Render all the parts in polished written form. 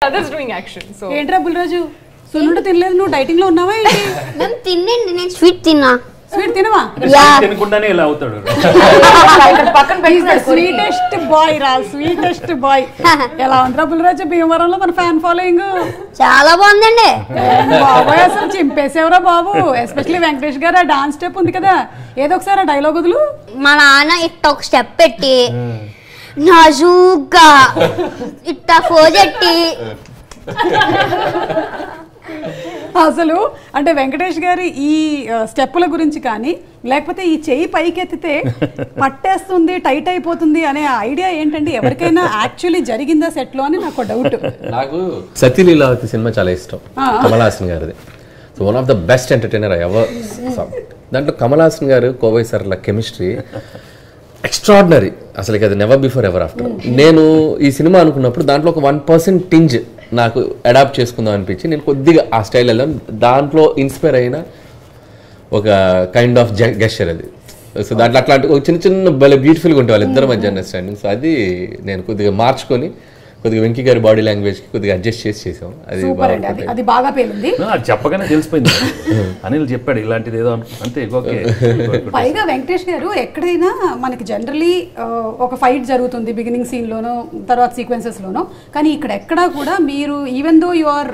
others doing action. So ఏంట్రా బుల్రాజు సున్నుండ తినలేదు, నువ్వు డైటింగ్ లో ఉన్నావా ఏంటి? మేము తినండి, నేను స్వీట్ తిన్నా. స్వీట్ తినవా? తినకుండానే ఇలా అవుతాడు. పక్కన పెట్టుకున్నాడు. స్వీటెస్ట్ బాయ్ రా, స్వీటెస్ట్ బాయ్. ఎలా ఉందిరా బుల్రాజు భీమవరంలో మన ఫ్యాన్ ఫాలోయింగ్? చాలా బాగుందండి. బాబాయ్ అసలు చింపేసేవరా బాబు. ఎస్పెషల్లీ వెంకటేష్ గారు ఆ డాన్స్ స్టెప్ ఉంది కదా, ఏదో ఒకసారి ఆ డైలాగ్ వదులు. మా నాన్న ఇట్ట ఒక స్టెప్ పెట్టి నాజూగ్గా ఇట్ట ఫోజెట్టి అసలు అంటే వెంకటేష్ గారి ఈ స్టెప్పుల గురించి కానీ, లేకపోతే ఈ చెయ్యి పైకెత్తితే పట్టేస్తుంది, టైట్ అయిపోతుంది అనే ఐడియా ఏంటండి? ఎవరికైనా యాక్చువల్లీ జరిగిందా సెట్ లో అని నాకు డౌట్. నాకు సతీలీలావతి సినిమా చాలా ఇష్టం, కమల్ హాసన్ గారిది. So one of the best entertainer I ever సా. దాంట్లో కమల్ హాసన్ గారు కోవై సార్ల కెమిస్ట్రీ ఎక్స్ట్రాడినరీ, అసలు అది నెవర్ బిఫోర్ ఎవర్ ఆఫ్టర్. నేను ఈ సినిమా అనుకున్నప్పుడు దాంట్లో ఒక 1% టింజ్ నాకు అడాప్ట్ చేసుకుందాం అనిపించి నేను కొద్దిగా ఆ స్టైల్ వెళ్ళాను. దాంట్లో ఇన్స్పైర్ అయిన ఒక కైండ్ ఆఫ్ గెస్చర్ అది. సో దాంట్లో అట్లాంటి ఒక చిన్న చిన్న భలే బ్యూటిఫుల్గా ఉంటాయి వాళ్ళిద్దరి మధ్య అండర్స్టాండింగ్. సో అది నేను కొద్దిగా మార్చుకొని కొద్దిగా వెంకీ గారి బాడీ లాంగ్వేజ్ కి కొద్దిగా అడ్జస్ట్ చేసాం. అది బాగా పేలింది. చెప్పగానే తెలిసిపోయింది. అనిల్ చెప్పాడు ఇలాంటిది ఏదో అంతే. పైగా వెంకటేష్ గారు ఎక్కడైనా మనకి జనరలీ ఒక ఫైట్ జరుగుతుంది బిగినింగ్ సీన్ లోనో తర్వాత సీక్వెన్సెస్ లోనో, కానీ ఇక్కడ ఎక్కడా కూడా మీరు even though you are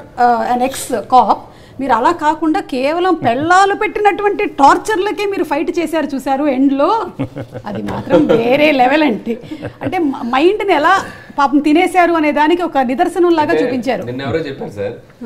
an ex cop, మీరు అలా కాకుండా కేవలం పెళ్ళాలు పెట్టినటువంటి టార్చర్లకే మీరు ఫైట్ చేశారు చూసారు ఎండ్లో, అది మాత్రం వేరే లెవెల్ అండి. అంటే మైండ్ని ఎలా పాపం తినేశారు అనే దానికి ఒక నిదర్శనం లాగా చూపించారు. నిన్న ఎవరో చెప్పారు సార్,